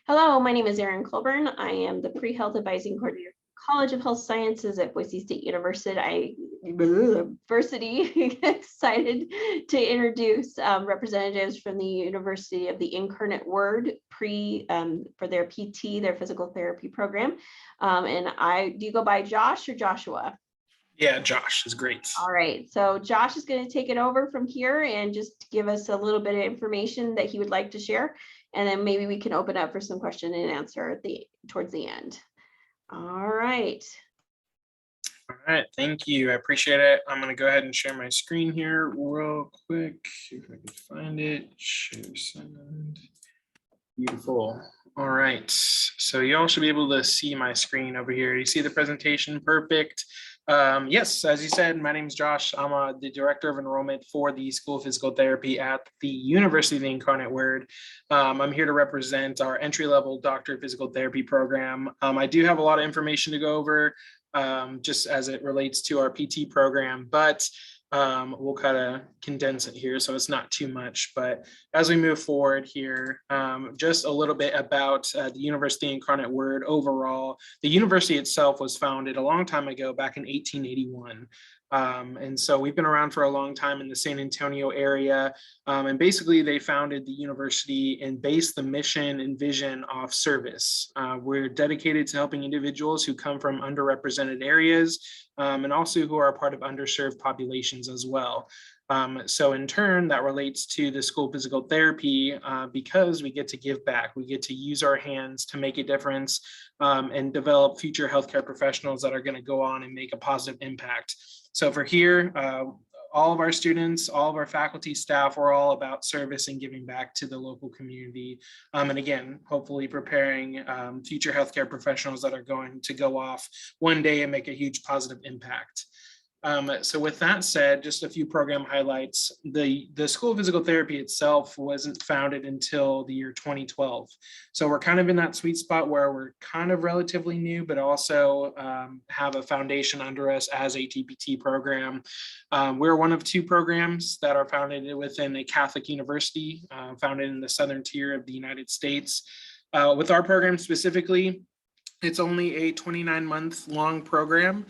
Hello, my name is Erin Colburn. I am the Pre-Health Advising Coordinator at the College of Health Sciences at Boise State University. Excited to introduce representatives from the University of the Incarnate Word for their PT, their physical therapy program. Do you go by Josh or Joshua? Yeah, Josh is great. All right, so Josh is going to take it over from here and just give us a little bit of information that he would like to share. And then maybe we can open up for some question and answer towards the end. All right. All right, thank you. I appreciate it. I'm going to go ahead and share my screen here real quick. See if I can find it. Share send. Beautiful. All right, so you all should be able to see my screen over here. You see the presentation? Perfect. Yes, as you said, my name is Josh. I'm the Director of Enrollment for the School of Physical Therapy at the University of the Incarnate Word. I'm here to represent our entry-level Doctor of Physical Therapy program. I do have a lot of information to go over just as it relates to our PT program, but we'll kind of condense it here so it's not too much. But as we move forward here, just a little bit about the University Incarnate Word overall. The university itself was founded a long time ago, back in 1881. And so we've been around for a long time in the San Antonio area. And basically they founded the university and based the mission and vision off service. We're dedicated to helping individuals who come from underrepresented areas and also who are a part of underserved populations as well. So in turn, that relates to the School of Physical Therapy because we get to give back. We get to use our hands to make a difference and develop future healthcare professionals that are going to go on and make a positive impact. So for here, all of our students, all of our faculty, staff, we're all about service and giving back to the local community. And again, hopefully preparing future healthcare professionals that are going to go off one day and make a huge positive impact. So with that said, just a few program highlights. The School of Physical Therapy itself wasn't founded until the year 2012. So we're kind of in that sweet spot where we're kind of relatively new, but also have a foundation under us as a TPT program. We're one of two programs that are founded within a Catholic university, founded in the southern tier of the United States. With our program specifically, it's only a 29-month long program,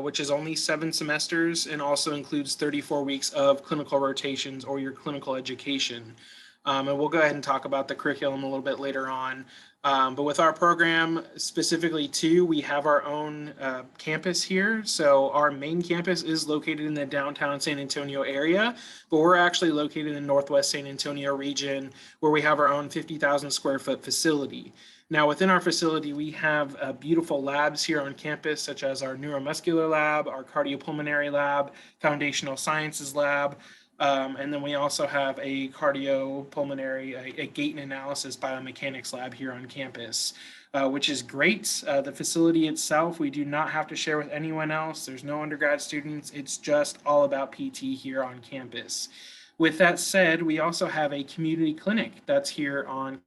which is only 7 semesters and also includes 34 weeks of clinical rotations or your clinical education. And we'll go ahead and talk about the curriculum a little bit later on. But with our program specifically too, we have our own campus here. So our main campus is located in the downtown San Antonio area, but we're actually located in the Northwest San Antonio region where we have our own 50,000 square foot facility. Now, within our facility, we have beautiful labs here on campus, such as our neuromuscular lab, our cardiopulmonary lab, foundational sciences lab, and then we also have a cardiopulmonary, a gait and analysis biomechanics lab here on campus, which is great. The facility itself, we do not have to share with anyone else. There's no undergrad students. It's just all about PT here on campus. With that said, we also have a community clinic that's here on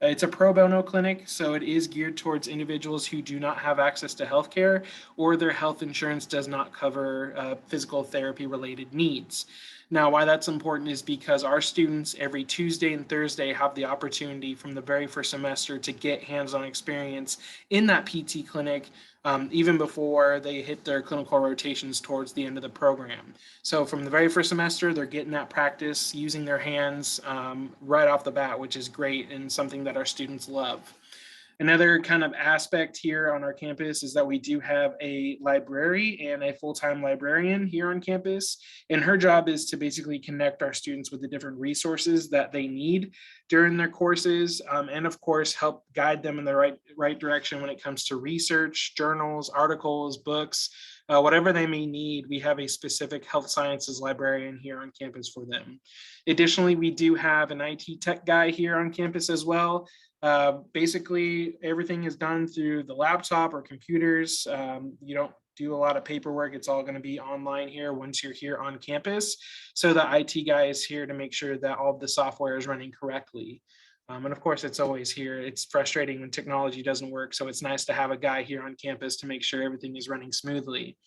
It's a pro bono clinic, so it is geared towards individuals who do not have access to healthcare or their health insurance does not cover physical therapy related needs. Now, why that's important is because our students every Tuesday and Thursday have the opportunity from the very first semester to get hands-on experience in that PT clinic, even before they hit their clinical rotations towards the end of the program. So from the very first semester, they're getting that practice using their hands right off the bat, which is great and something that our students love. Another kind of aspect here on our campus is that we do have a library and a full-time librarian here on campus. And her job is to basically connect our students with the different resources that they need during their courses. And of course, help guide them in the right direction when it comes to research, journals, articles, books, whatever they may need. We have a specific health sciences librarian here on campus for them. Additionally, we do have an IT tech guy here on campus as well. Basically, everything is done through the laptop or computers. You don't do a lot of paperwork. It's all going to be online here once you're here on campus. So the IT guy is here to make sure that all of the software is running correctly. And of course, it's always here. It's frustrating when technology doesn't work. So it's nice to have a guy here on campus to make sure everything is running smoothly.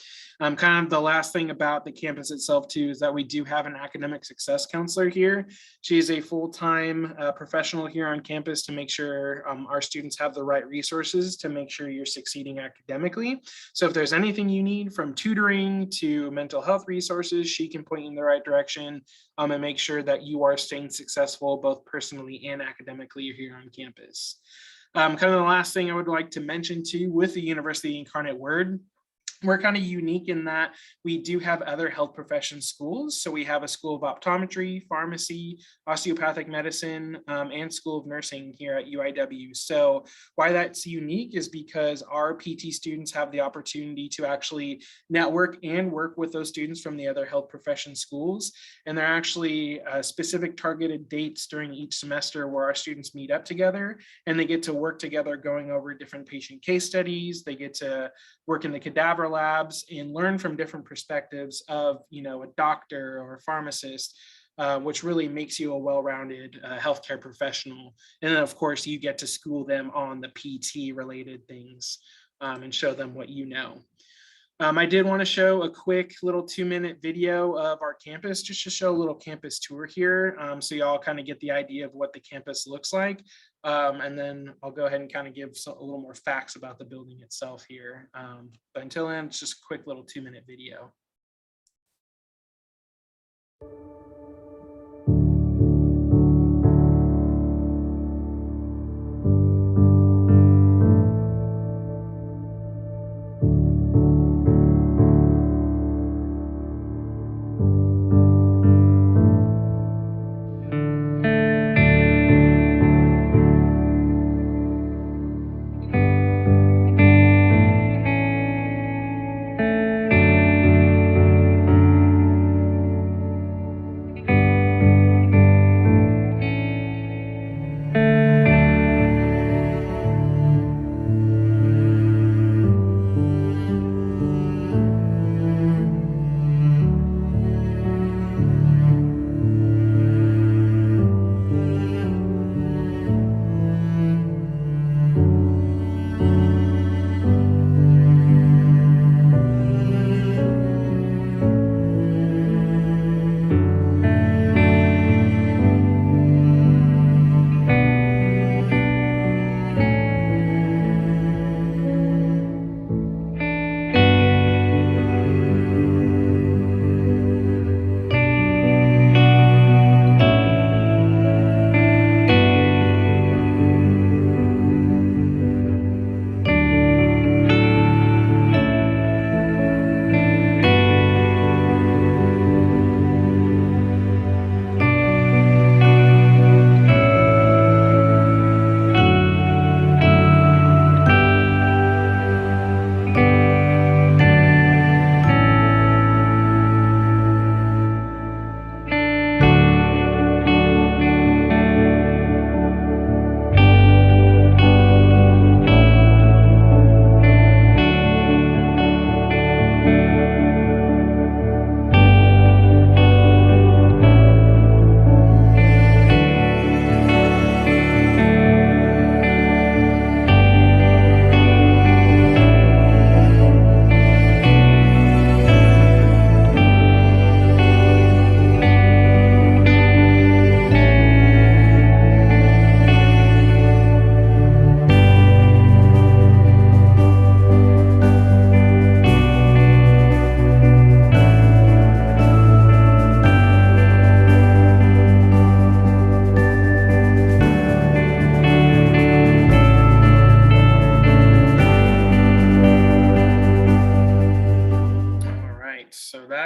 Kind of the last thing about the campus itself too is that we do have an academic success counselor here. She's a full-time professional here on campus to make sure our students have the right resources to make sure you're succeeding academically. So if there's anything you need from tutoring to mental health resources, she can point you in the right direction and make sure that you are staying successful both personally and academically here on campus. Kind of the last thing I would like to mention too with the University Incarnate Word, we're kind of unique in that we do have other health profession schools. So we have a school of optometry, pharmacy, osteopathic medicine, and school of nursing here at UIW. So why that's unique is because our PT students have the opportunity to actually network and work with those students from the other health profession schools. And there are actually specific targeted dates during each semester where our students meet up together and they get to work together going over different patient case studies. They get to work in the cadaver labs and learn from different perspectives of, a doctor or a pharmacist, which really makes you a well-rounded healthcare professional. And then of course you get to school them on the PT related things and show them what you know. I did want to show a quick little 2-minute video of our campus, just to show a little campus tour here. So y'all kind of get the idea of what the campus looks like. And then I'll go ahead and kind of give a little more facts about the building itself here. But until then, it's just a quick little 2-minute video.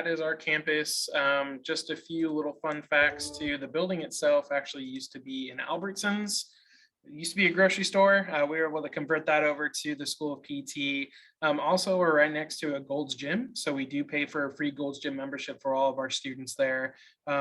Is our campus. Just a few little fun facts too. The building itself actually used to be an Albertsons. It used to be a grocery store. We were able to convert that over to the School of PT. Also, we're right next to a Gold's Gym, so we do pay for a free Gold's Gym membership for all of our students there.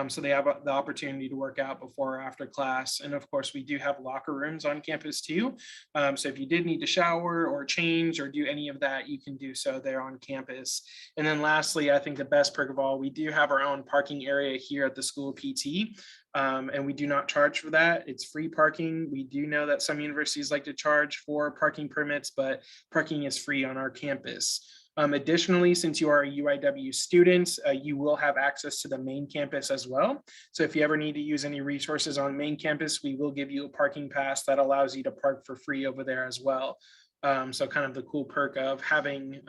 So they have the opportunity to work out before or after class. And of course, we do have locker rooms on campus too. So if you did need to shower or change or do any of that, you can do so there on campus. And then lastly, I think the best perk of all, we do have our own parking area here at the school PT. And we do not charge for that. It's free parking. We do know that some universities like to charge for parking permits, but parking is free on our campus. Additionally, since you are a UIW student, you will have access to the main campus as well. So if you ever need to use any resources on main campus, we will give you a parking pass that allows you to park for free over there as well. So kind of the cool perk of having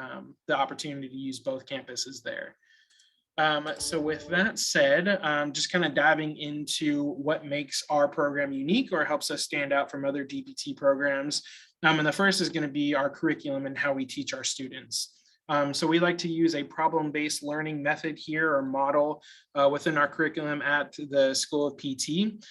the opportunity to use both campuses there. So with that said, just kind of diving into what makes our program unique or helps us stand out from other DPT programs. And the first is going to be our curriculum and how we teach our students. So we like to use a problem-based learning method here or model within our curriculum at the School of PT.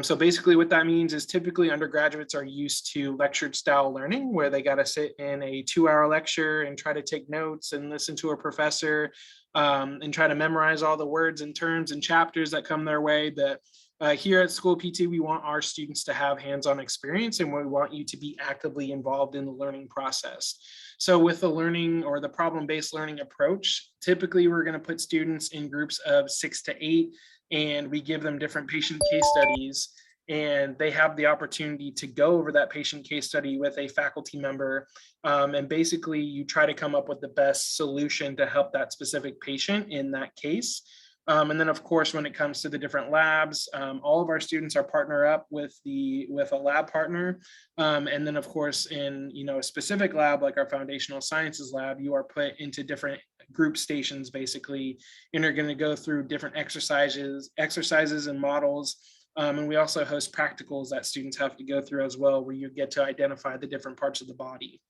So basically what that means is typically undergraduates are used to lectured style learning where they got to sit in a 2-hour lecture and try to take notes and listen to a professor and try to memorize all the words and terms and chapters that come their way. But here at School PT, we want our students to have hands-on experience and we want you to be actively involved in the learning process. So with the learning or the problem-based learning approach, typically we're going to put students in groups of 6 to 8, and we give them different patient case studies, and they have the opportunity to go over that patient case study with a faculty member. And basically you try to come up with the best solution to help that specific patient in that case. And then of course, when it comes to the different labs, all of our students are partner up with a lab partner. And then of course, in a specific lab like our foundational sciences lab, you are put into different group stations basically, and are going to go through different exercises and models. And we also host practicals that students have to go through as well, where you get to identify the different parts of the body.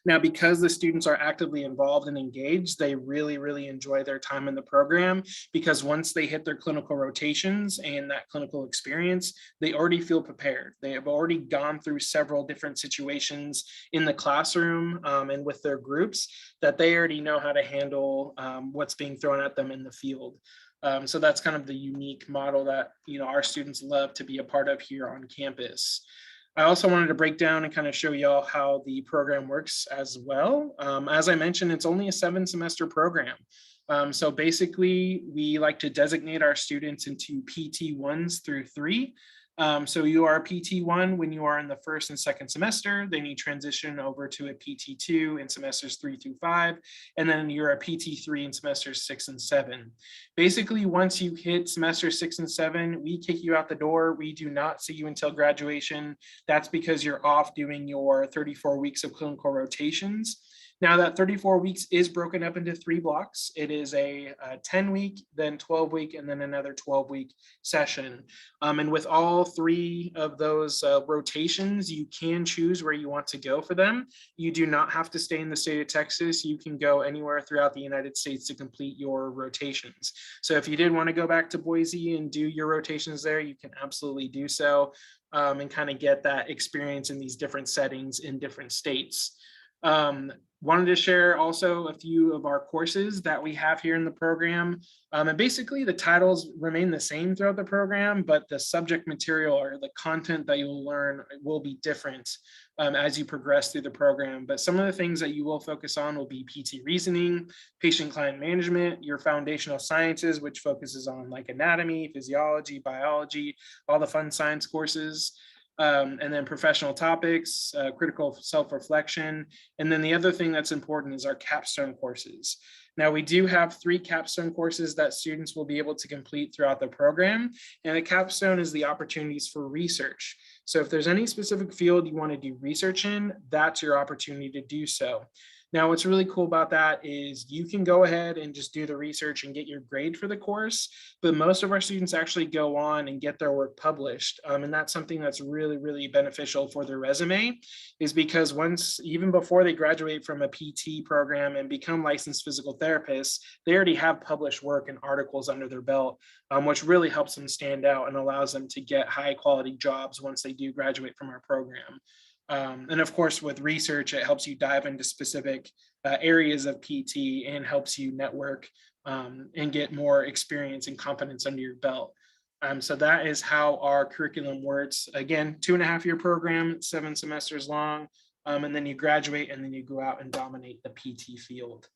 Now, because the students are actively involved and engaged, they really, really enjoy their time in the program, because once they hit their clinical rotations and that clinical experience, they already feel prepared. They have already gone through several different situations in the classroom and with their groups that they already know how to handle what's being thrown at them in the field. So that's kind of the unique model that our students love to be a part of here on campus. I also wanted to break down and kind of show y'all how the program works as well. As I mentioned, it's only a 7-semester program. So basically, we like to designate our students into PT1s through 3. So you are a PT1 when you are in the first and second semester, then you transition over to a PT2 in semesters 3 through 5, and then you're a PT3 in semesters 6 and 7. Basically, once you hit semester 6 and 7, we kick you out the door. We do not see you until graduation. That's because you're off doing your 34 weeks of clinical rotations. Now that 34 weeks is broken up into 3 blocks. It is a 10-week, then 12-week, and then another 12-week session. And with all 3 of those rotations, you can choose where you want to go for them. You do not have to stay in the state of Texas. You can go anywhere throughout the United States to complete your rotations. So if you did want to go back to Boise and do your rotations there, you can absolutely do so and kind of get that experience in these different settings in different states. Wanted to share also a few of our courses that we have here in the program. And basically the titles remain the same throughout the program, but the subject material or the content that you'll learn will be different as you progress through the program. But some of the things that you will focus on will be PT reasoning, patient-client management, your foundational sciences, which focuses on like anatomy, physiology, biology, all the fun science courses. And then professional topics, critical self-reflection. And then the other thing that's important is our capstone courses. Now we do have 3 capstone courses that students will be able to complete throughout the program. And a capstone is the opportunities for research. So if there's any specific field you want to do research in, that's your opportunity to do so. Now, what's really cool about that is you can go ahead and just do the research and get your grade for the course, but most of our students actually go on and get their work published. And that's something that's really, really beneficial for their resume, is because even before they graduate from a PT program and become licensed physical therapists, they already have published work and articles under their belt, which really helps them stand out and allows them to get high quality jobs once they do graduate from our program. And of course, with research, it helps you dive into specific areas of PT and helps you network and get more experience and competence under your belt. So that is how our curriculum works. Again, 2.5-year program, 7 semesters long, and then you graduate and then you go out and dominate the PT field.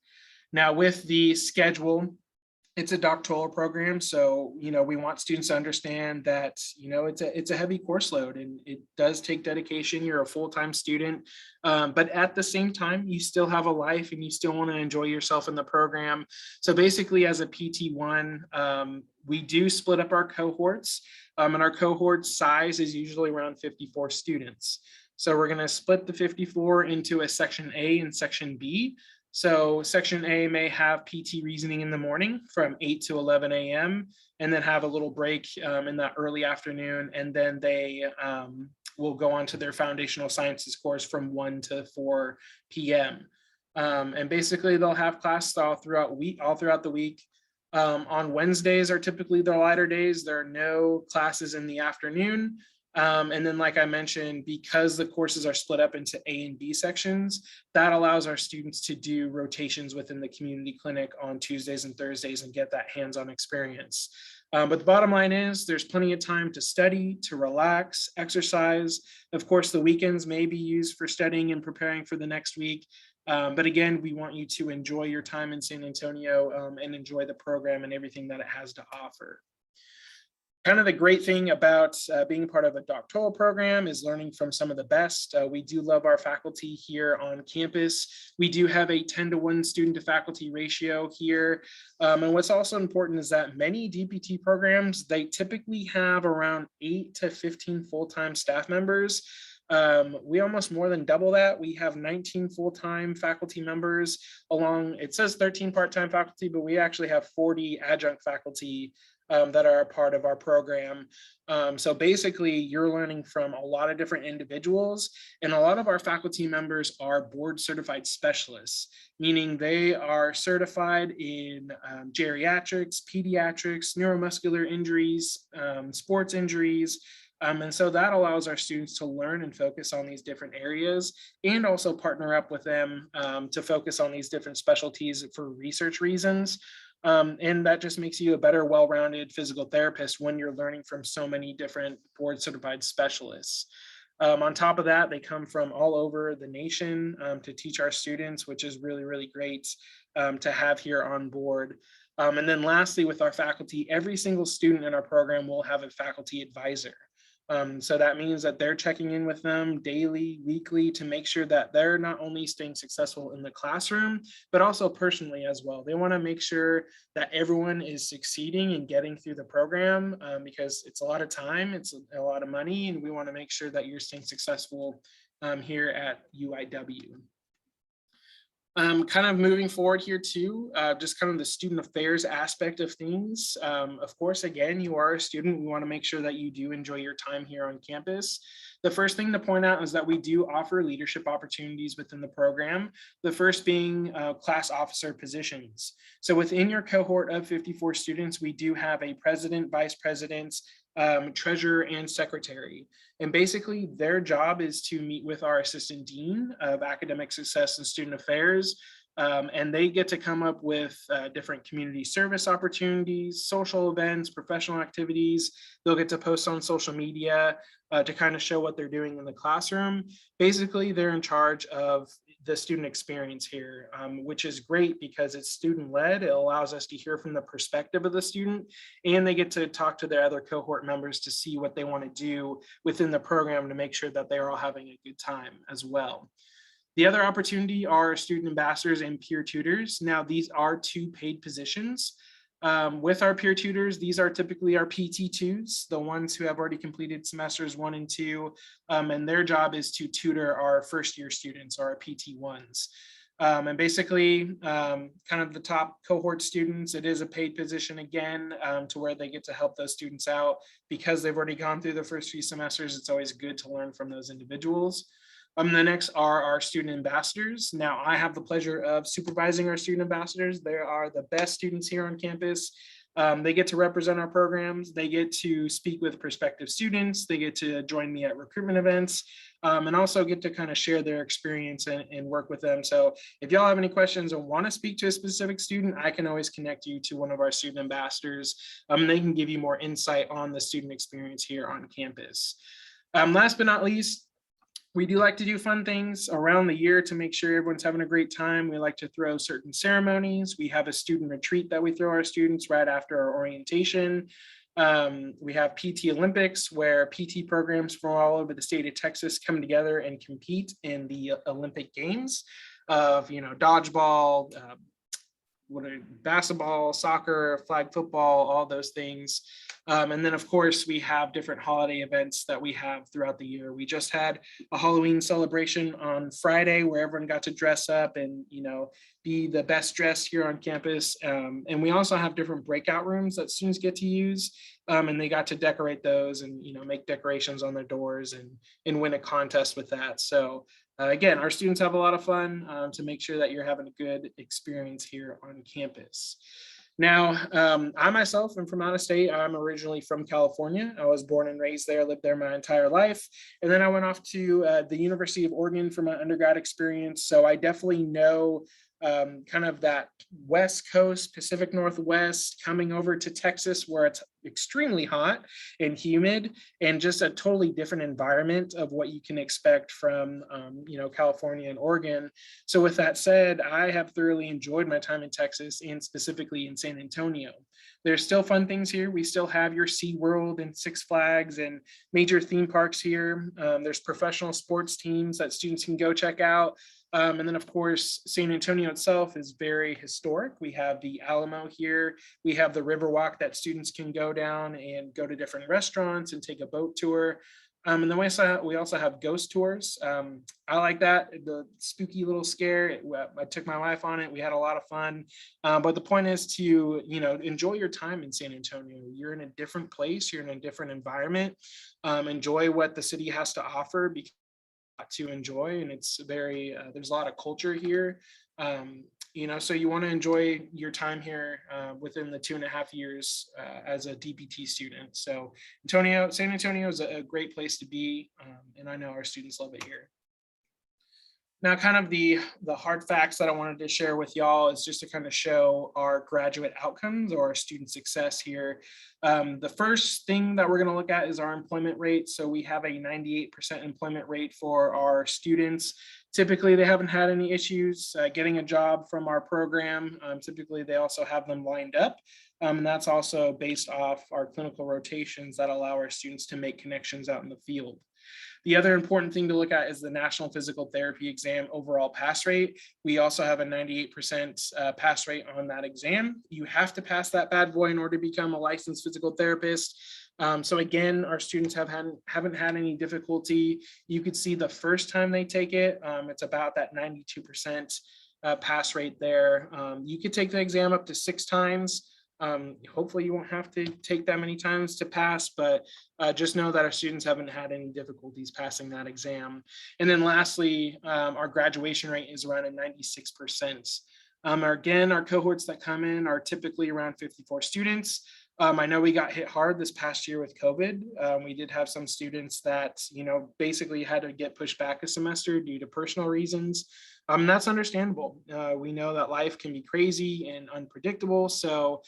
Now with the schedule, it's a doctoral program, so we want students to understand that it's a heavy course load and it does take dedication. You're a full-time student, but at the same time you still have a life and you still want to enjoy yourself in the program. So basically, as a PT1, we do split up our cohorts, and our cohort size is usually around 54 students. So we're going to split the 54 into a section A and section B. So section A may have PT reasoning in the morning from 8 to 11 a.m. and then have a little break in that early afternoon. And then they will go on to their foundational sciences course from 1 to 4 p.m. And basically they'll have class all throughout the week. On Wednesdays are typically the lighter days. There are no classes in the afternoon. And then, like I mentioned, because the courses are split up into A and B sections, that allows our students to do rotations within the community clinic on Tuesdays and Thursdays and get that hands-on experience. But the bottom line is there's plenty of time to study, to relax, exercise. Of course, the weekends may be used for studying and preparing for the next week. But again, we want you to enjoy your time in San Antonio and enjoy the program and everything that it has to offer. Kind of the great thing about being part of a doctoral program is learning from some of the best. We do love our faculty here on campus. We do have a 10-to-1 student to faculty ratio here. And what's also important is that many DPT programs, they typically have around 8 to 15 full-time staff members. We almost more than double that. We have 19 full-time faculty members it says 13 part-time faculty, but we actually have 40 adjunct faculty that are a part of our program. So basically you're learning from a lot of different individuals, and a lot of our faculty members are board certified specialists, meaning they are certified in geriatrics, pediatrics, neuromuscular injuries, sports injuries. And so that allows our students to learn and focus on these different areas and also partner up with them to focus on these different specialties for research reasons. And that just makes you a better, well-rounded physical therapist when you're learning from so many different board certified specialists. On top of that, they come from all over the nation to teach our students, which is really, really great to have here on board. And then lastly, with our faculty, every single student in our program will have a faculty advisor. So that means that they're checking in with them daily, weekly, to make sure that they're not only staying successful in the classroom, but also personally as well. They want to make sure that everyone is succeeding and getting through the program because it's a lot of time, it's a lot of money, and we want to make sure that you're staying successful here at UIW. Kind of moving forward here too, just kind of the student affairs aspect of things. Of course, again, you are a student. We want to make sure that you do enjoy your time here on campus. The first thing to point out is that we do offer leadership opportunities within the program. The first being class officer positions. So within your cohort of 54 students, we do have a president, vice president, treasurer, and secretary. And basically their job is to meet with our assistant dean of academic success and student affairs. And they get to come up with different community service opportunities, social events, professional activities. They'll get to post on social media to kind of show what they're doing in the classroom. Basically, they're in charge of the student experience here, which is great because it's student-led. It allows us to hear from the perspective of the student, and they get to talk to their other cohort members to see what they want to do within the program to make sure that they're all having a good time as well. The other opportunity are student ambassadors and peer tutors. Now, these are 2 paid positions. With our peer tutors, these are typically our PT2s, the ones who have already completed semesters 1 and 2, and their job is to tutor our first-year students, or our PT1s. And basically, kind of the top cohort students, it is a paid position again, to where they get to help those students out. Because they've already gone through the first few semesters, it's always good to learn from those individuals. The next are our student ambassadors. Now, I have the pleasure of supervising our student ambassadors. They are the best students here on campus. They get to represent our programs. They get to speak with prospective students. They get to join me at recruitment events, and also get to kind of share their experience and work with them. So if y'all have any questions or want to speak to a specific student, I can always connect you to one of our student ambassadors. They can give you more insight on the student experience here on campus. Last but not least, we do like to do fun things around the year to make sure everyone's having a great time. We like to throw certain ceremonies. We have a student retreat that we throw our students right after our orientation. We have PT Olympics, where PT programs from all over the state of Texas come together and compete in the Olympic Games of, dodgeball, basketball, soccer, flag football, all those things. And then, of course, we have different holiday events that we have throughout the year. We just had a Halloween celebration on Friday where everyone got to dress up and, be the best dressed here on campus. And we also have different breakout rooms that students get to use. And they got to decorate those and, make decorations on their doors and win a contest with that. So again, our students have a lot of fun to make sure that you're having a good experience here on campus. Now, I myself am from out of state. I'm originally from California. I was born and raised there, lived there my entire life. And then I went off to the University of Oregon for my undergrad experience. So I definitely know kind of that West Coast, Pacific Northwest, coming over to Texas where it's extremely hot and humid and just a totally different environment of what you can expect from, California and Oregon. So with that said, I have thoroughly enjoyed my time in Texas and specifically in San Antonio. There's still fun things here. We still have your SeaWorld and Six Flags and major theme parks here. There's professional sports teams that students can go check out. And then, of course, San Antonio itself is very historic. We have the Alamo here. We have the Riverwalk that students can go down and go to different restaurants and take a boat tour. And then we also have ghost tours. I like that, the spooky little scare. I took my wife on it. We had a lot of fun. But the point is to, enjoy your time in San Antonio. You're in a different place. You're in a different environment. Enjoy what the city has to offer because to enjoy, and it's very there's a lot of culture here, so you want to enjoy your time here within the 2.5 years as a DPT student. So San Antonio is a great place to be, and I know our students love it here. Now, kind of the hard facts that I wanted to share with y'all is just to kind of show our graduate outcomes or our student success here. The first thing that we're going to look at is our employment rate. So we have a 98% employment rate for our students. Typically, they haven't had any issues getting a job from our program. Typically, they also have them lined up. And that's also based off our clinical rotations that allow our students to make connections out in the field. The other important thing to look at is the National Physical Therapy Exam overall pass rate. We also have a 98% pass rate on that exam. You have to pass that bad boy in order to become a licensed physical therapist. So again, our students haven't had any difficulty. You could see the first time they take it, it's about that 92% pass rate there. You could take the exam up to 6 times. Hopefully you won't have to take that many times to pass, but just know that our students haven't had any difficulties passing that exam. And then lastly, our graduation rate is around a 96%. Again, our cohorts that come in are typically around 54 students. I know we got hit hard this past year with COVID. We did have some students that, basically had to get pushed back a semester due to personal reasons. That's understandable. We know that life can be crazy and unpredictable. So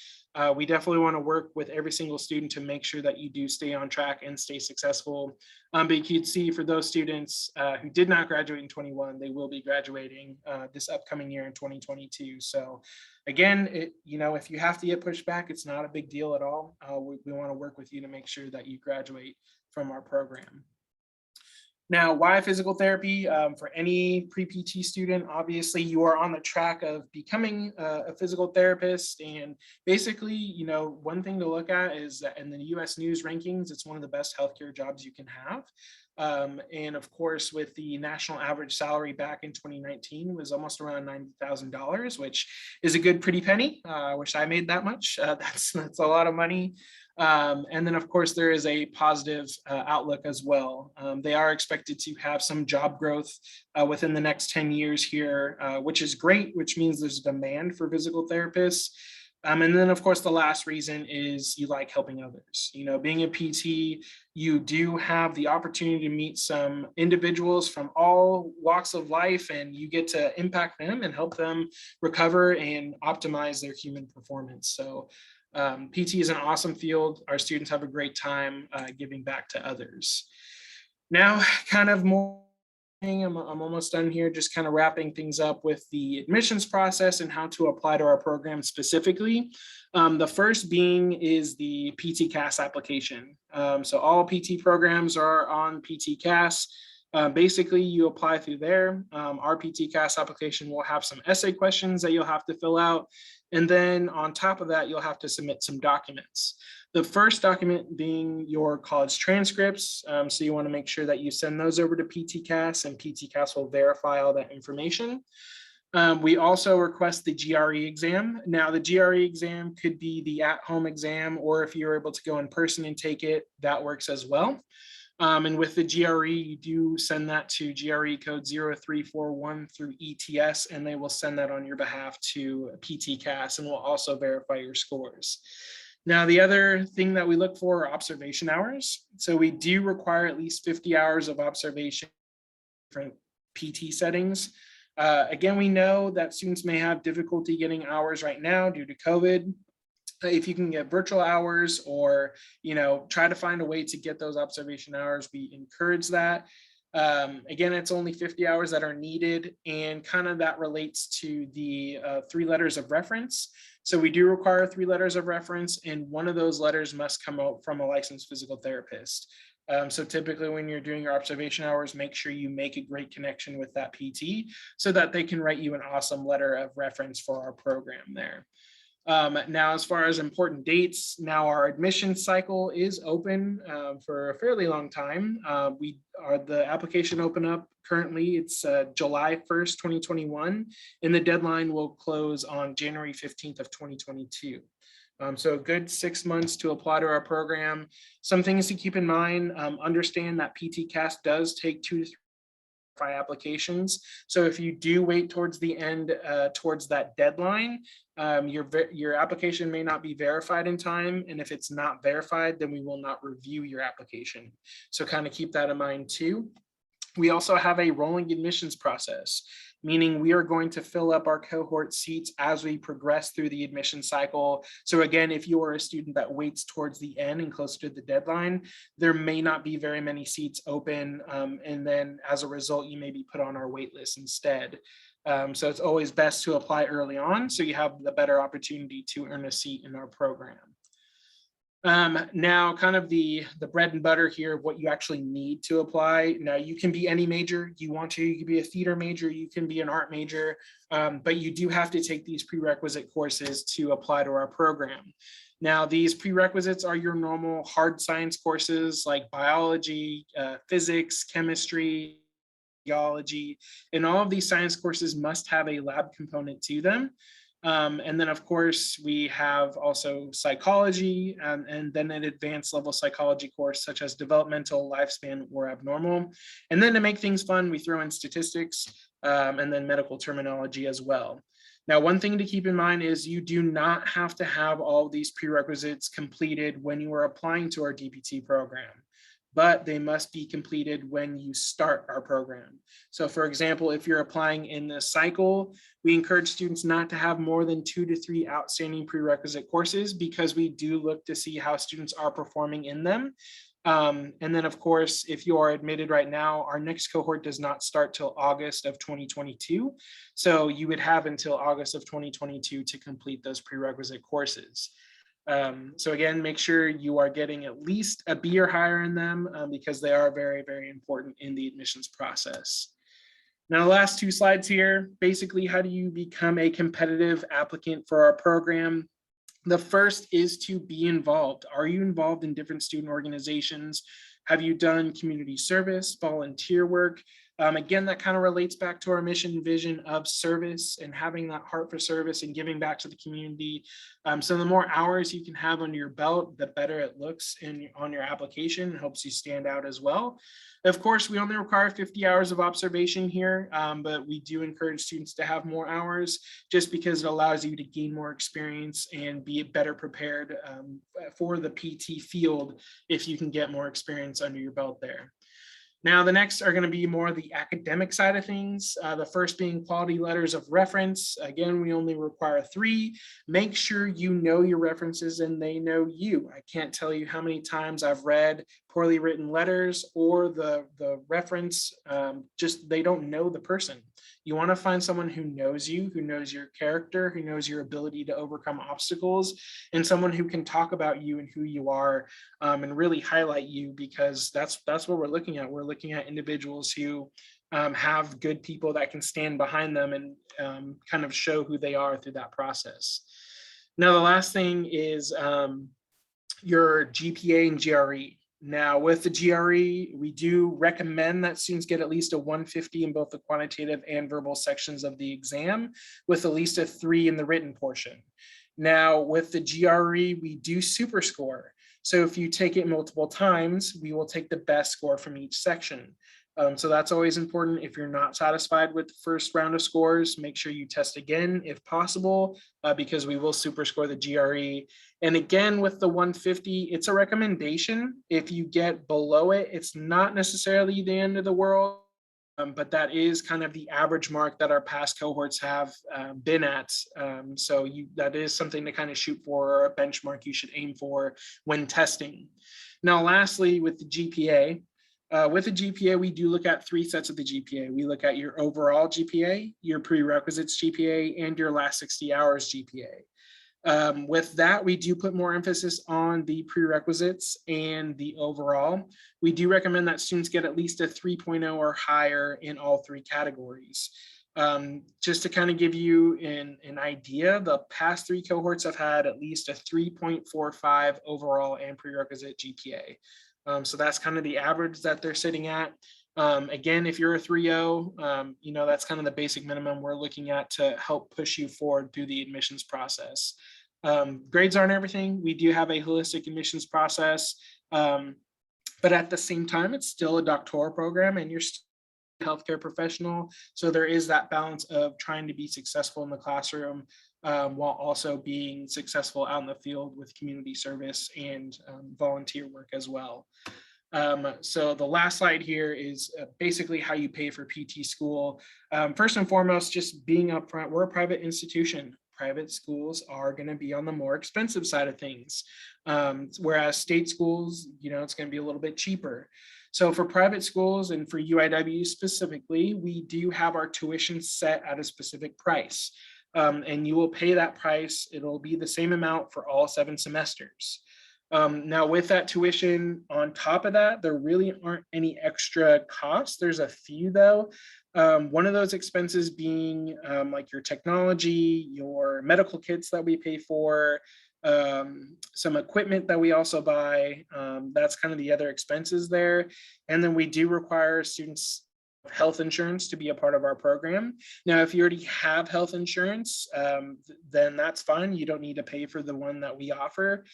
we definitely want to work with every single student to make sure that you do stay on track and stay successful. But you can see for those students who did not graduate in 21, they will be graduating this upcoming year in 2022. So again, if you have to get pushed back, it's not a big deal at all. We want to work with you to make sure that you graduate from our program. Now, why physical therapy? For any pre-PT student, obviously you are on the track of becoming a physical therapist. And basically, one thing to look at is that in the US News rankings, it's one of the best healthcare jobs you can have. And of course, with the national average salary back in 2019 was almost around $90,000, which is a good pretty penny. I wish I made that much. That's a lot of money. And then, of course, there is a positive outlook as well. They are expected to have some job growth within the next 10 years here, which is great, which means there's a demand for physical therapists. And then, of course, the last reason is you like helping others. You know, being a PT, you do have the opportunity to meet some individuals from all walks of life, and you get to impact them and help them recover and optimize their human performance. So PT is an awesome field. Our students have a great time giving back to others. Now, kind of more, I'm almost done here, just kind of wrapping things up with the admissions process and how to apply to our program specifically. The first being is the PT CAS application. So all PT programs are on PT CAS. Basically, you apply through there. Our PT CAS application will have some essay questions that you'll have to fill out. And then on top of that, you'll have to submit some documents. The first document being your college transcripts. So you want to make sure that you send those over to PT-CAS, and PT-CAS will verify all that information. We also request the GRE exam. Now, the GRE exam could be the at-home exam, or if you're able to go in person and take it, that works as well. And with the GRE, you do send that to GRE code 0341 through ETS, and they will send that on your behalf to PT-CAS and will also verify your scores. Now, the other thing that we look for are observation hours. So we do require at least 50 hours of observation in different PT settings. Again, we know that students may have difficulty getting hours right now due to COVID. If you can get virtual hours, or try to find a way to get those observation hours, we encourage that. Again, it's only 50 hours that are needed, and kind of that relates to the 3 letters of reference. So we do require 3 letters of reference, and one of those letters must come out from a licensed physical therapist. So typically when you're doing your observation hours, make sure you make a great connection with that PT so that they can write you an awesome letter of reference for our program there. Now, as far as important dates, now our admission cycle is open for a fairly long time. The application open up currently, it's July 1st, 2021, and the deadline will close on January 15th of 2022. So a good 6 months to apply to our program. Some things to keep in mind, understand that PT-CAS does take 2 to 3 applications. So if you do wait towards the end, towards that deadline, your application may not be verified in time. And if it's not verified, then we will not review your application. So kind of keep that in mind too. We also have a rolling admissions process, meaning we are going to fill up our cohort seats as we progress through the admission cycle. So again, if you are a student that waits towards the end and closer to the deadline, there may not be very many seats open. And then as a result, you may be put on our wait list instead. So it's always best to apply early on so you have the better opportunity to earn a seat in our program. Now, kind of the bread and butter here of what you actually need to apply. Now, you can be any major you want to. You can be a theater major, you can be an art major, but you do have to take these prerequisite courses to apply to our program. Now, these prerequisites are your normal hard science courses like biology, physics, chemistry, geology, and all of these science courses must have a lab component to them. And then, of course, we have also psychology, and then an advanced level psychology course such as developmental, lifespan, or abnormal. And then to make things fun, we throw in statistics and then medical terminology as well. Now, one thing to keep in mind is you do not have to have all of these prerequisites completed when you are applying to our DPT program, but they must be completed when you start our program. So for example, if you're applying in the cycle, we encourage students not to have more than 2 to 3 outstanding prerequisite courses because we do look to see how students are performing in them. And then of course, if you are admitted right now, our next cohort does not start till August of 2022. So you would have until August of 2022 to complete those prerequisite courses. So again, make sure you are getting at least a B or higher in them because they are very, very important in the admissions process. Now, the last 2 slides here, basically, how do you become a competitive applicant for our program? The first is to be involved. Are you involved in different student organizations? Have you done community service, volunteer work? Again, that kind of relates back to our mission and vision of service and having that heart for service and giving back to the community. So the more hours you can have under your belt, the better it looks on your application. It helps you stand out as well. Of course, we only require 50 hours of observation here, but we do encourage students to have more hours just because it allows you to gain more experience and be better prepared for the PT field if you can get more experience under your belt there. Now, the next are going to be more the academic side of things. The first being quality letters of reference. Again, we only require 3. Make sure you know your references and they know you. I can't tell you how many times I've read poorly written letters or the reference, just they don't know the person. You want to find someone who knows you, who knows your character, who knows your ability to overcome obstacles, and someone who can talk about you and who you are and really highlight you, because that's what we're looking at. We're looking at individuals who have good people that can stand behind them and kind of show who they are through that process. Now, the last thing is your GPA and GRE. Now, with the GRE, we do recommend that students get at least a 150 in both the quantitative and verbal sections of the exam, with at least a 3 in the written portion. Now, with the GRE, we do super score. So if you take it multiple times, we will take the best score from each section. So that's always important. If you're not satisfied with the first round of scores, make sure you test again if possible, because we will super score the GRE. And again, with the 150, it's a recommendation. If you get below it, it's not necessarily the end of the world, but that is kind of the average mark that our past cohorts have been at. So that is something to kind of shoot for, or a benchmark you should aim for when testing. Now, lastly, with the GPA, we do look at 3 sets of the GPA. We look at your overall GPA, your prerequisites GPA, and your last 60 hours GPA. With that, we do put more emphasis on the prerequisites and the overall. We do recommend that students get at least a 3.0 or higher in all 3 categories. Just to kind of give you an idea, the past 3 cohorts have had at least a 3.45 overall and prerequisite GPA. So that's kind of the average that they're sitting at. Again, if you're a 3.0, that's kind of the basic minimum we're looking at to help push you forward through the admissions process. Grades aren't everything. We do have a holistic admissions process, but at the same time, it's still a doctoral program and you're still a healthcare professional. So there is that balance of trying to be successful in the classroom while also being successful out in the field with community service and volunteer work as well. So the last slide here is basically how you pay for PT school. First and foremost, just being upfront, we're a private institution. Private schools are going to be on the more expensive side of things, whereas state schools, it's going to be a little bit cheaper. So for private schools and for UIW specifically, we do have our tuition set at a specific price. And you will pay that price. It'll be the same amount for all 7 semesters. Now with that tuition on top of that, there really aren't any extra costs. There's a few though. One of those expenses being like your technology, your medical kits that we pay for, some equipment that we also buy. That's kind of the other expenses there. And then we do require students health insurance to be a part of our program. Now, if you already have health insurance, then that's fine. You don't need to pay for the one that we offer.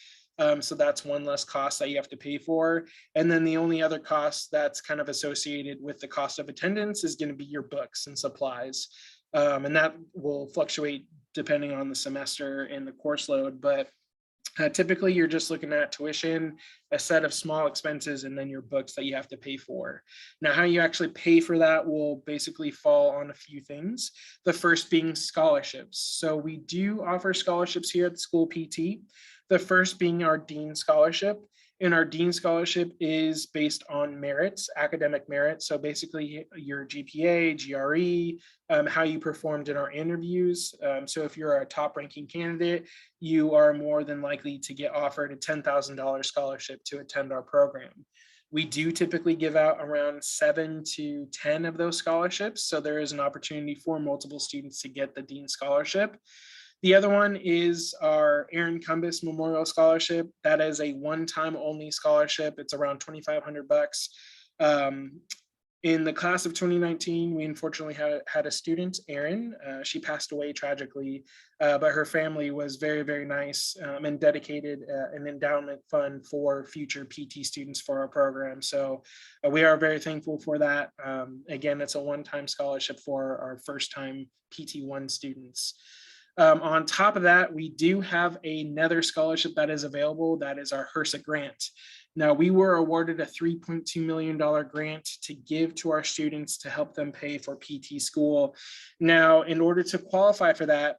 So that's one less cost that you have to pay for. And then the only other cost that's kind of associated with the cost of attendance is going to be your books and supplies. And that will fluctuate depending on the semester and the course load. But typically, you're just looking at tuition, a set of small expenses, and then your books that you have to pay for. Now, how you actually pay for that will basically fall on a few things. The first being scholarships. So we do offer scholarships here at the school PT. The first being our Dean Scholarship. And our Dean Scholarship is based on merits, academic merit. So basically your GPA, GRE, how you performed in our interviews. So if you're a top ranking candidate, you are more than likely to get offered a $10,000 scholarship to attend our program. We do typically give out around 7 to 10 of those scholarships. So there is an opportunity for multiple students to get the Dean Scholarship. The other one is our Aaron Cumbus Memorial Scholarship. That is a one-time only scholarship. It's around $2,500. In the class of 2019, we unfortunately had a student, Erin. She passed away tragically, but her family was very, very nice and dedicated an endowment fund for future PT students for our program. So we are very thankful for that. Again, it's a one-time scholarship for our first-time PT1 students. On top of that, we do have another scholarship that is available. That is our HRSA grant. Now, we were awarded a $3.2 million grant to give to our students to help them pay for PT school. Now, in order to qualify for that,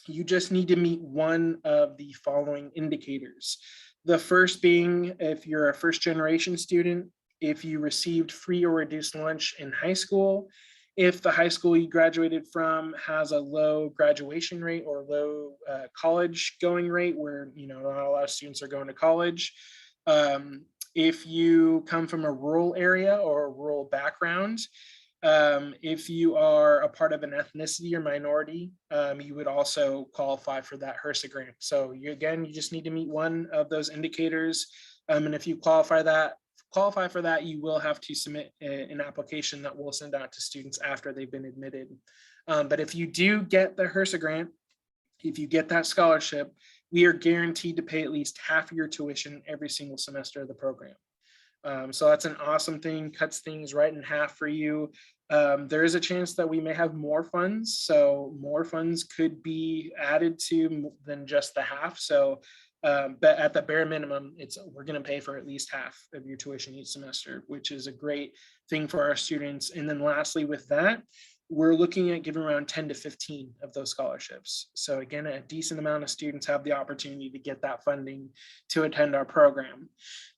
you just need to meet one of the following indicators. The first being, if you're a first generation student, if you received free or reduced lunch in high school, if the high school you graduated from has a low graduation rate or low college going rate, where not a lot of students are going to college. If you come from a rural area or a rural background, if you are a part of an ethnicity or minority, you would also qualify for that HRSA grant. So you just need to meet one of those indicators. And if you qualify for that, you will have to submit an application that we'll send out to students after they've been admitted. But if you do get the HRSA grant, if you get that scholarship, we are guaranteed to pay at least half of your tuition every single semester of the program. So that's an awesome thing, cuts things right in half for you. There is a chance that we may have more funds, so more funds could be added to than just the half. So, but at the bare minimum, we're going to pay for at least half of your tuition each semester, which is a great thing for our students. And then lastly, with that, we're looking at giving around 10 to 15 of those scholarships. So again, a decent amount of students have the opportunity to get that funding to attend our program.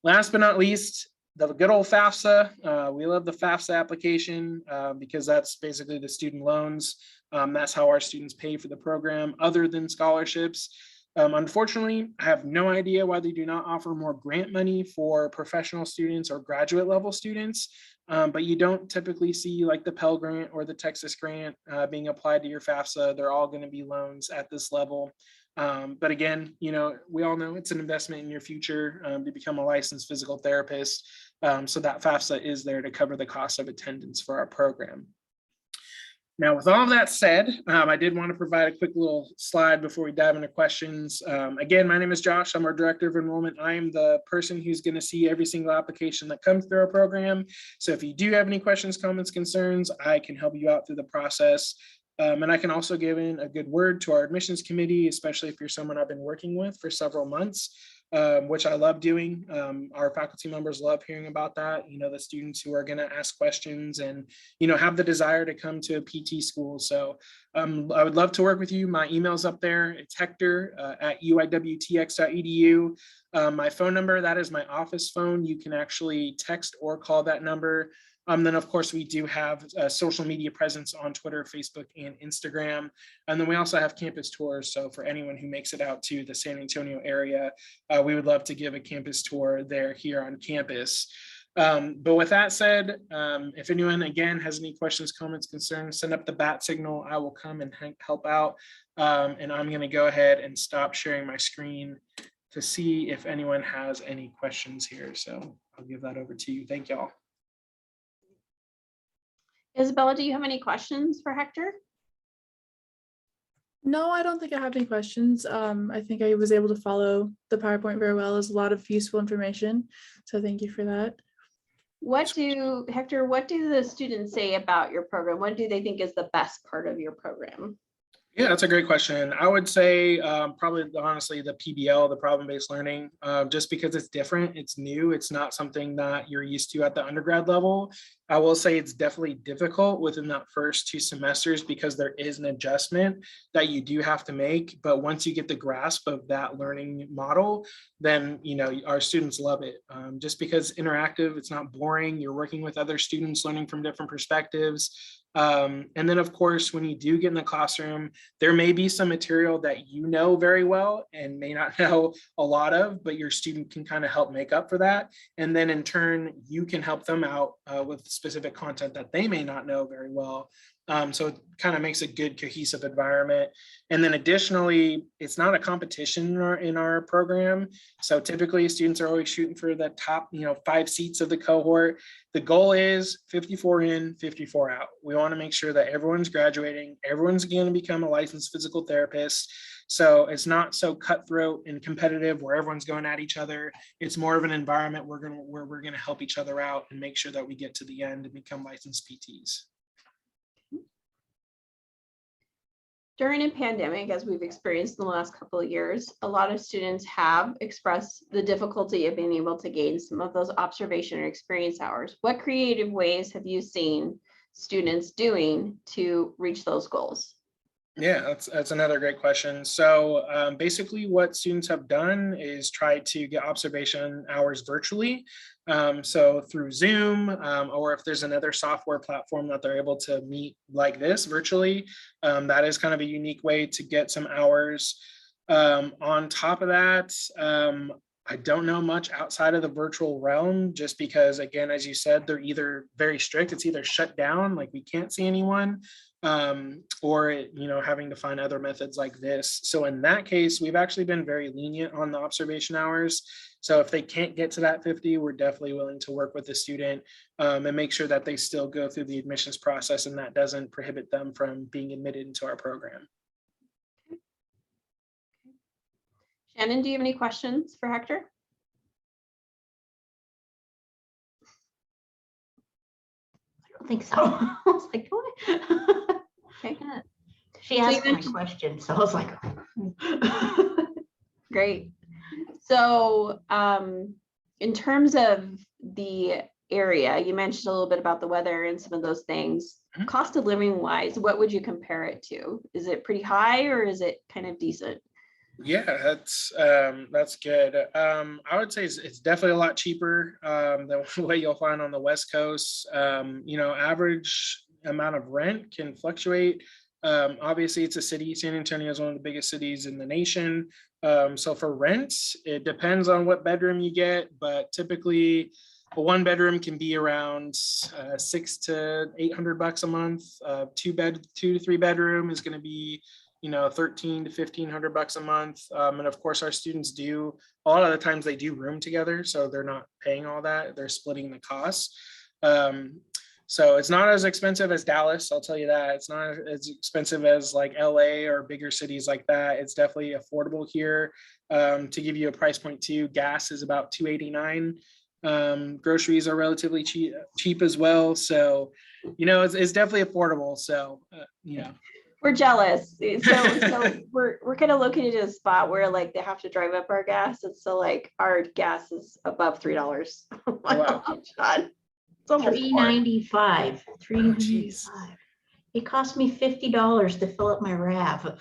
Last but not least, the good old FAFSA. We love the FAFSA application because that's basically the student loans. That's how our students pay for the program other than scholarships. Unfortunately, I have no idea why they do not offer more grant money for professional students or graduate level students, but you don't typically see like the Pell Grant or the Texas Grant being applied to your FAFSA. They're all going to be loans at this level. But again, we all know it's an investment in your future to become a licensed physical therapist. So that FAFSA is there to cover the cost of attendance for our program. Now, with all of that said, I did want to provide a quick little slide before we dive into questions. Again, my name is Josh. I'm our Director of Enrollment. I am the person who's going to see every single application that comes through our program. So if you do have any questions, comments, concerns, I can help you out through the process. And I can also give in a good word to our admissions committee, especially if you're someone I've been working with for several months, which I love doing. Our faculty members love hearing about that. The students who are going to ask questions and, have the desire to come to a PT school. So I would love to work with you. My email's up there. It's hector@uiwtx.edu. My phone number, that is my office phone. You can actually text or call that number. Then, of course, we do have a social media presence on Twitter, Facebook, and Instagram. And then we also have campus tours. So for anyone who makes it out to the San Antonio area, we would love to give a campus tour here on campus. But with that said, if anyone, again, has any questions, comments, concerns, send up the bat signal. I will come and help out. And I'm going to go ahead and stop sharing my screen to see if anyone has any questions here. So I'll give that over to you. Thank y'all. Isabella, do you have any questions for Hector? No, I don't think I have any questions. I think I was able to follow the PowerPoint very well. There's a lot of useful information. So thank you for that. Hector, what do the students say about your program? What do they think is the best part of your program? Yeah, that's a great question. I would say probably honestly the PBL, the problem-based learning, just because it's different, it's new, it's not something that you're used to at the undergrad level. I will say it's definitely difficult within that first 2 semesters because there is an adjustment that you do have to make. But once you get the grasp of that learning model, then our students love it. Just because interactive, it's not boring. You're working with other students, learning from different perspectives. And then, of course, when you do get in the classroom, there may be some material that you know very well and may not know a lot of, but your student can kind of help make up for that. And then in turn, you can help them out with specific content that they may not know very well. So it kind of makes a good cohesive environment. And then additionally, it's not a competition in our program. So typically students are always shooting for the top, 5 seats of the cohort. The goal is 54 in, 54 out. We want to make sure that everyone's graduating, everyone's going to become a licensed physical therapist. So it's not so cutthroat and competitive where everyone's going at each other. It's more of an environment where we're going to help each other out and make sure that we get to the end and become licensed PTs. During a pandemic, as we've experienced in the last couple of years, a lot of students have expressed the difficulty of being able to gain some of those observation or experience hours. What creative ways have you seen students doing to reach those goals? Yeah, that's another great question. So basically what students have done is try to get observation hours virtually. So through Zoom, or if there's another software platform that they're able to meet like this virtually, that is kind of a unique way to get some hours. On top of that, I don't know much outside of the virtual realm, just because, again, as you said, they're either very strict, it's either shut down, like we can't see anyone, or having to find other methods like this. So in that case, we've actually been very lenient on the observation hours. So if they can't get to that 50, we're definitely willing to work with the student and make sure that they still go through the admissions process, and that doesn't prohibit them from being admitted into our program. Shannon, do you have any questions for Hector? I don't think so. I was like, what? Okay. She asked my question, so I was like, Great. So in terms of the area, you mentioned a little bit about the weather and some of those things. Mhm. Cost of living wise, what would you compare it to? Is it pretty high or is it kind of decent? Yeah, that's good. I would say it's definitely a lot cheaper than what you'll find on the West Coast. Average amount of rent can fluctuate. Obviously, it's a city. San Antonio is one of the biggest cities in the nation. So for rent, it depends on what bedroom you get, but typically a 1-bedroom can be around $600 to $800 a month. 2 to 3 bedroom is going to be $1,300 to $1,500 a month. And of course, our students do, a lot of the times they do room together, so they're not paying all that, they're splitting the costs. So it's not as expensive as Dallas, I'll tell you that. It's not as expensive as like LA or bigger cities like that. It's definitely affordable here. To give you a price point too, gas is about $2.89. Groceries are relatively cheap as well. So, it's definitely affordable. So, We're jealous. So we're kind of looking at a spot where like they have to drive up our gas. And so like our gas is above $3. Oh my God. It's almost $3.95. geez. $3.95. It cost me $50 to fill up my RAV.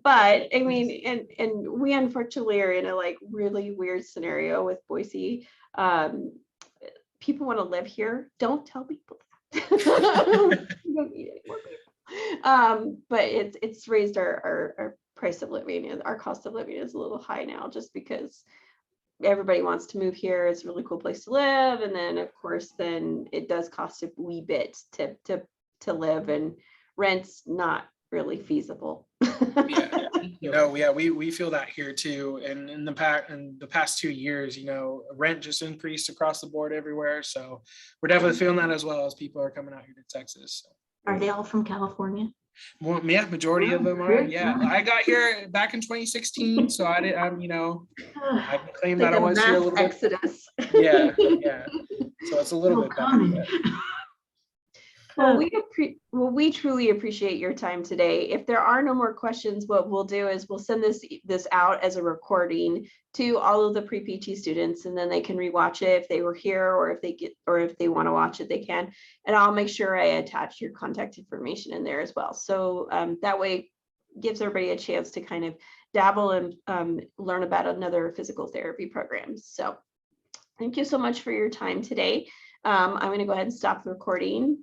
But I mean, and we unfortunately are in a like really weird scenario with Boise. People want to live here. Don't tell people that. You don't need any more people. But it's raised our price of living, and our cost of living is a little high now, just because everybody wants to move here. It's a really cool place to live, and then of course then it does cost a wee bit to live, and rent's not really feasible. Yeah. We feel that here too. And in the past 2 years, rent just increased across the board everywhere. So we're definitely feeling that, as well as people are coming out here to Texas. So. Are they all from California? Well, yeah, majority of them are. Yeah, I got here back in 2016, so I can claim that I was here a little bit. Exodus. Yeah. So it's a little bit better. Well, we truly appreciate your time today. If there are no more questions, what we'll do is we'll send this out as a recording to all of the pre-PT students, and then they can rewatch it if they were here, or if they want to watch it, they can. And I'll make sure I attach your contact information in there as well. So that way gives everybody a chance to kind of dabble and learn about another physical therapy program. So thank you so much for your time today. I'm going to go ahead and stop the recording.